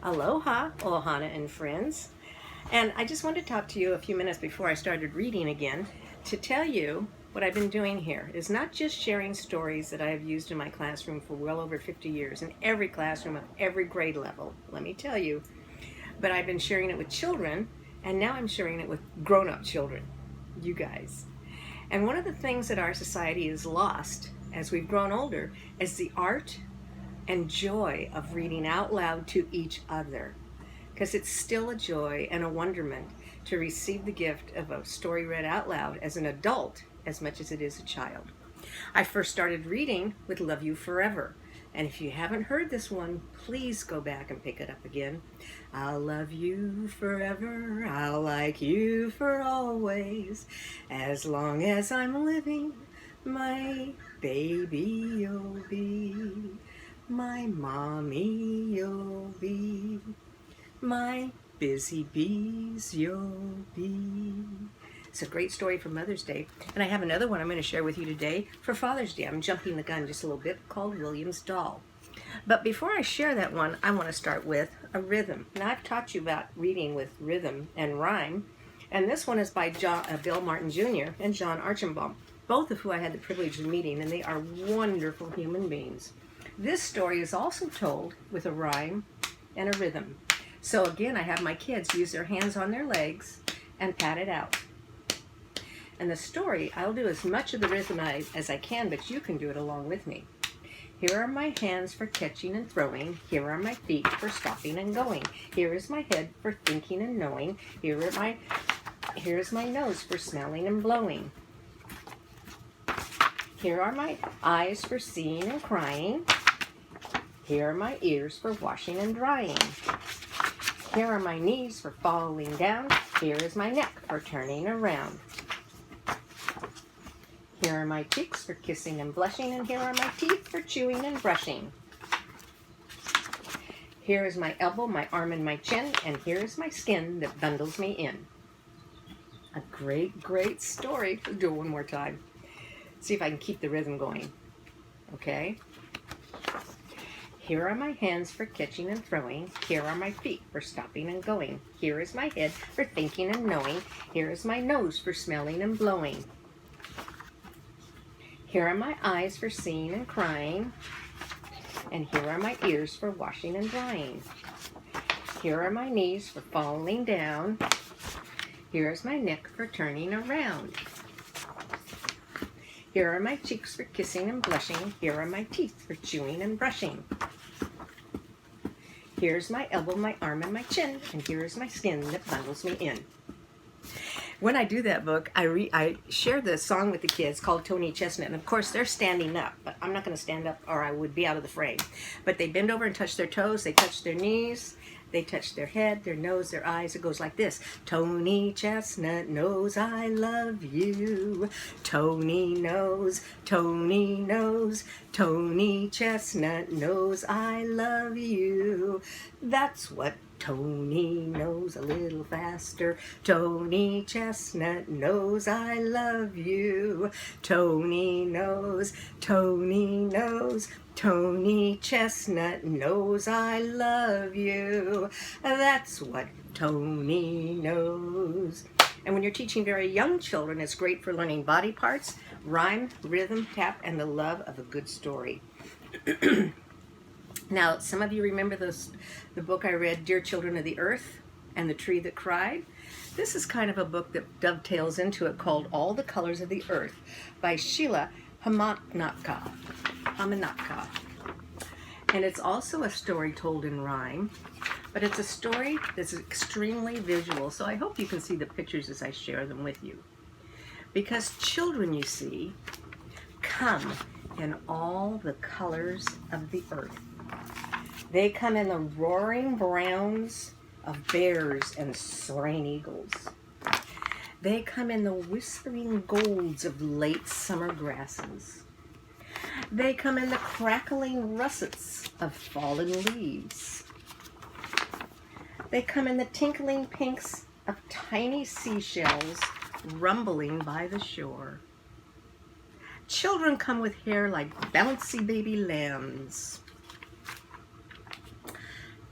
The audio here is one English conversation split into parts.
Aloha, Ohana and friends. And I just wanted to talk to you a few minutes before I started reading again to tell you what I've been doing here is not just sharing stories that I have used in my classroom for well over 50 years in every classroom of every grade level, let me tell you, but I've been sharing it with children, and now I'm sharing it with grown-up children, you guys. And one of the things that our society has lost as we've grown older is the art and joy of reading out loud to each other, because it's still a joy and a wonderment to receive the gift of a story read out loud as an adult as much as it is a child. I first started reading with Love You Forever, and if you haven't heard this one, please go back and pick it up again. I'll love you forever, I'll like you for always, as long as I'm living, my baby you'll be. My mommy you'll be, my busy bees you'll be. It's a great story for Mother's Day. And I have another one I'm going to share with you today for Father's Day. I'm jumping the gun just a little bit, called William's Doll. But before I share that one, I want to start with a rhythm. Now, I've taught you about reading with rhythm and rhyme. And this one is by Bill Martin Jr. and John Archambault, both of who I had the privilege of meeting, and they are wonderful human beings. This story is also told with a rhyme and a rhythm. So again, I have my kids use their hands on their legs and pat it out. And the story, I'll do as much of the rhythm as I can, but you can do it along with me. Here are my hands for catching and throwing. Here are my feet for stopping and going. Here is my head for thinking and knowing. Here is my nose for smelling and blowing. Here are my eyes for seeing and crying. Here are my ears for washing and drying. Here are my knees for falling down. Here is my neck for turning around. Here are my cheeks for kissing and blushing, and here are my teeth for chewing and brushing. Here is my elbow, my arm, and my chin, and here is my skin that bundles me in. A great, great story. Let's do it one more time. See if I can keep the rhythm going. Okay? Here are my hands for catching and throwing. Here are my feet for stopping and going. Here is my head for thinking and knowing. Here is my nose for smelling and blowing. Here are my eyes for seeing and crying. And here are my ears for washing and drying. Here are my knees for falling down. Here is my neck for turning around. Here are my cheeks for kissing and blushing. Here are my teeth for chewing and brushing. Here's my elbow, my arm, and my chin, and here is my skin that bundles me in. When I do that book, I share the song with the kids called Tony Chestnut, and of course they're standing up, but I'm not going to stand up or I would be out of the frame. But they bend over and touch their toes, they touch their knees, they touch their head, their nose, their eyes. It goes like this. Tony Chestnut knows I love you. Tony knows, Tony knows, Tony Chestnut knows I love you. That's what Tony knows. A little faster. Tony Chestnut knows I love you. Tony knows, Tony knows, Tony Chestnut knows I love you. That's what Tony knows. And when you're teaching very young children, it's great for learning body parts, rhyme, rhythm, tap, and the love of a good story. Now, some of you remember the book I read, Dear Children of the Earth and the Tree That Cried. This is kind of a book that dovetails into it, called All the Colors of the Earth by Sheila Hamanaka. And it's also a story told in rhyme, but it's a story that's extremely visual, so I hope you can see the pictures as I share them with you. Because children, you see, come in all the colors of the earth. They come in the roaring browns of bears and soaring eagles. They come in the whispering golds of late summer grasses. They come in the crackling russets of fallen leaves. They come in the tinkling pinks of tiny seashells rumbling by the shore. Children come with hair like bouncy baby lambs.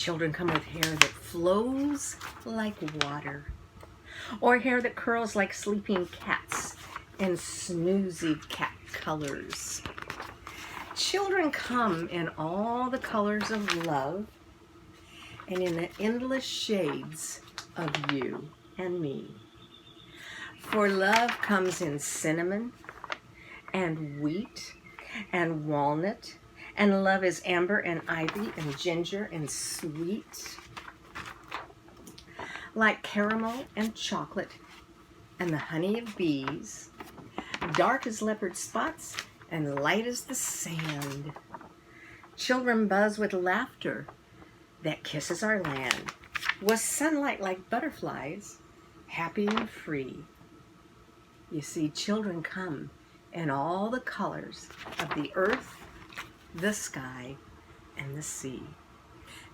Children come with hair that flows like water, or hair that curls like sleeping cats in snoozy cat colors. Children come in all the colors of love and in the endless shades of you and me. For love comes in cinnamon and wheat and walnut, and love is amber and ivy and ginger and sweet. Like caramel and chocolate and the honey of bees, dark as leopard spots and light as the sand. Children buzz with laughter that kisses our land, with sunlight like butterflies, happy and free. You see, children come in all the colors of the earth, the sky, and the sea.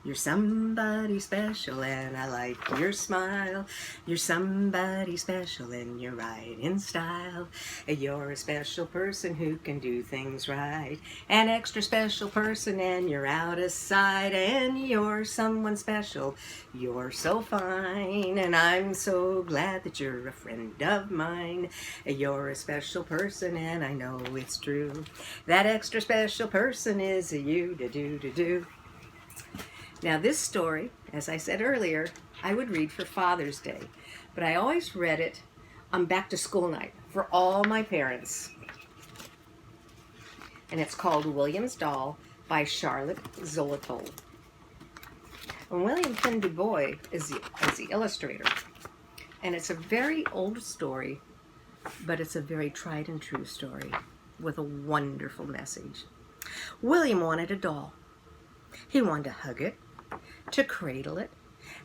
You're somebody special and I like your smile. You're somebody special and you're right in style. You're a special person who can do things right. An extra special person and you're out of sight. And you're someone special. You're so fine and I'm so glad that you're a friend of mine. You're a special person and I know it's true. That extra special person is a you. Do. Now this story, as I said earlier, I would read for Father's Day, but I always read it on back to school night for all my parents. And it's called William's Doll by Charlotte Zolotow. And William Penn Du Bois is the illustrator. And it's a very old story, but it's a very tried and true story with a wonderful message. William wanted a doll. He wanted to hug it, to cradle it,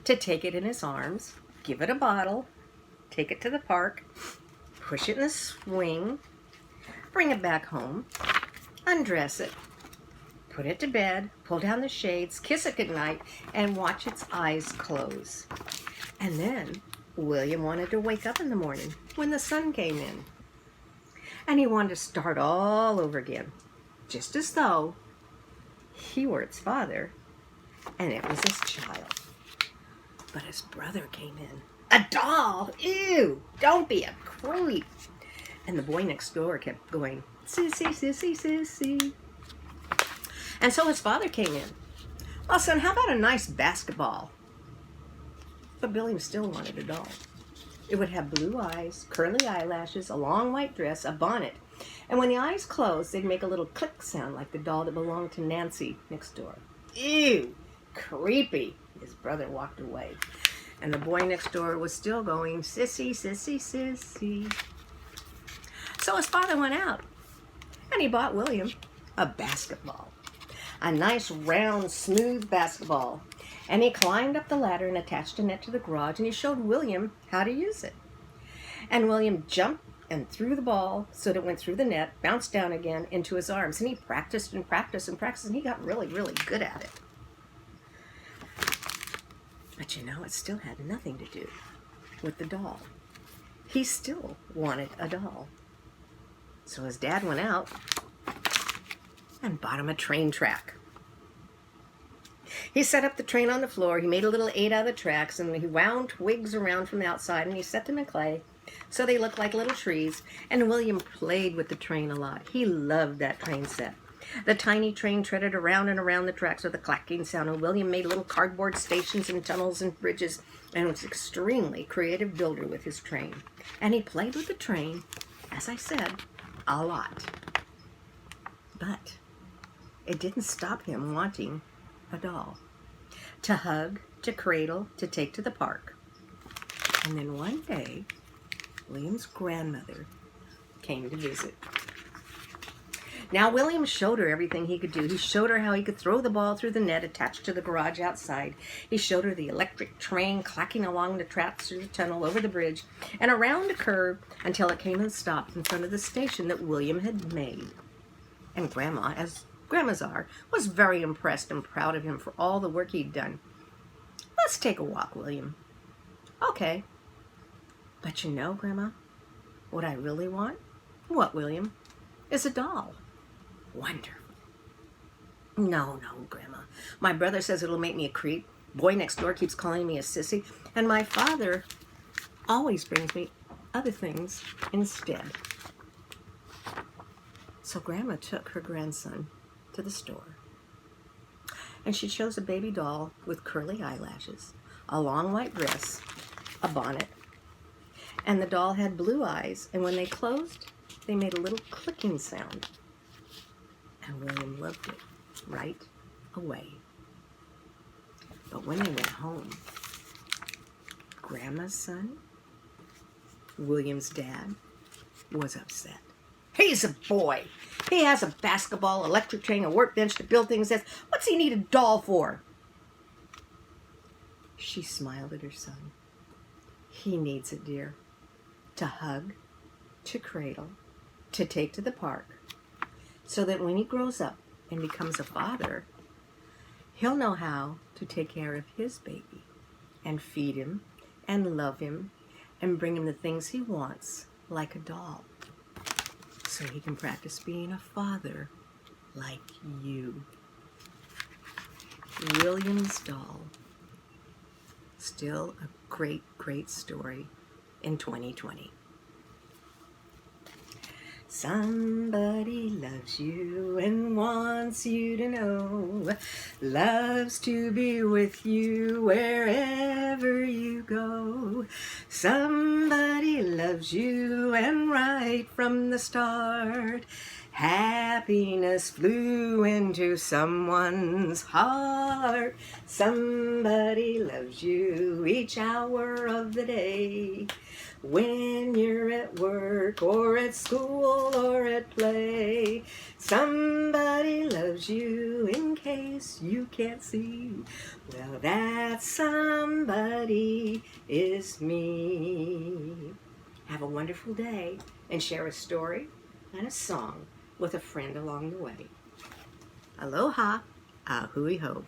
to take it in his arms, give it a bottle, take it to the park, push it in the swing, bring it back home, undress it, put it to bed, pull down the shades, kiss it goodnight, and watch its eyes close. And then William wanted to wake up in the morning when the sun came in. And he wanted to start all over again, just as though he were its father and it was his child. But his brother came in. A doll! Ew! Don't be a creep! And the boy next door kept going, sissy, sissy, sissy. And so his father came in. Well, son, how about a nice basketball? But William still wanted a doll. It would have blue eyes, curly eyelashes, a long white dress, a bonnet. And when the eyes closed, they'd make a little click sound like the doll that belonged to Nancy next door. Ew! Creepy! His brother walked away. And the boy next door was still going, sissy, sissy, sissy. So his father went out, and he bought William a basketball. A nice, round, smooth basketball. And he climbed up the ladder and attached a net to the garage, and he showed William how to use it. And William jumped and threw the ball so that it went through the net, bounced down again into his arms. And he practiced and practiced and practiced, and he got really, really good at it. But you know, it still had nothing to do with the doll. He still wanted a doll. So his dad went out and bought him a train track. He set up the train on the floor, he made a little 8 out of the tracks, and he wound twigs around from the outside, and he set them in clay so they looked like little trees, and William played with the train a lot. He loved that train set. The tiny train treaded around and around the tracks with a clacking sound, and William made little cardboard stations and tunnels and bridges, and was an extremely creative builder with his train. And he played with the train, as I said, a lot. But it didn't stop him wanting a doll to hug, to cradle, to take to the park. And then one day, William's grandmother came to visit. Now, William showed her everything he could do. He showed her how he could throw the ball through the net attached to the garage outside. He showed her the electric train clacking along the tracks through the tunnel, over the bridge, and around a curve until it came and stopped in front of the station that William had made. And Grandma, as grandmas are, was very impressed and proud of him for all the work he'd done. Let's take a walk, William. Okay. But you know, Grandma, what I really want? What, William? Is a doll. Wonderful. No, no, Grandma. My brother says it'll make me a creep. Boy next door keeps calling me a sissy. And my father always brings me other things instead. So Grandma took her grandson to the store. And she chose a baby doll with curly eyelashes, a long white dress, a bonnet, and the doll had blue eyes, and when they closed, they made a little clicking sound. And William loved it right away. But when they went home, Grandma's son, William's dad, was upset. He's a boy. He has a basketball, electric chain, a workbench to build things with. What's he need a doll for? She smiled at her son. He needs it, dear. To hug, to cradle, to take to the park, so that when he grows up and becomes a father, he'll know how to take care of his baby and feed him and love him and bring him the things he wants, like a doll, so he can practice being a father like you. William's doll. Still a great, great story in 2020. Somebody loves you and wants you to know, loves to be with you wherever you go. Somebody loves you, and right from the start, happiness flew into someone's heart. Somebody loves you each hour of the day, when you're at work or at school or at play. Somebody loves you in case you can't see. Well, that somebody is me. Have a wonderful day and share a story and a song with a friend along the way. Aloha, ahui ho.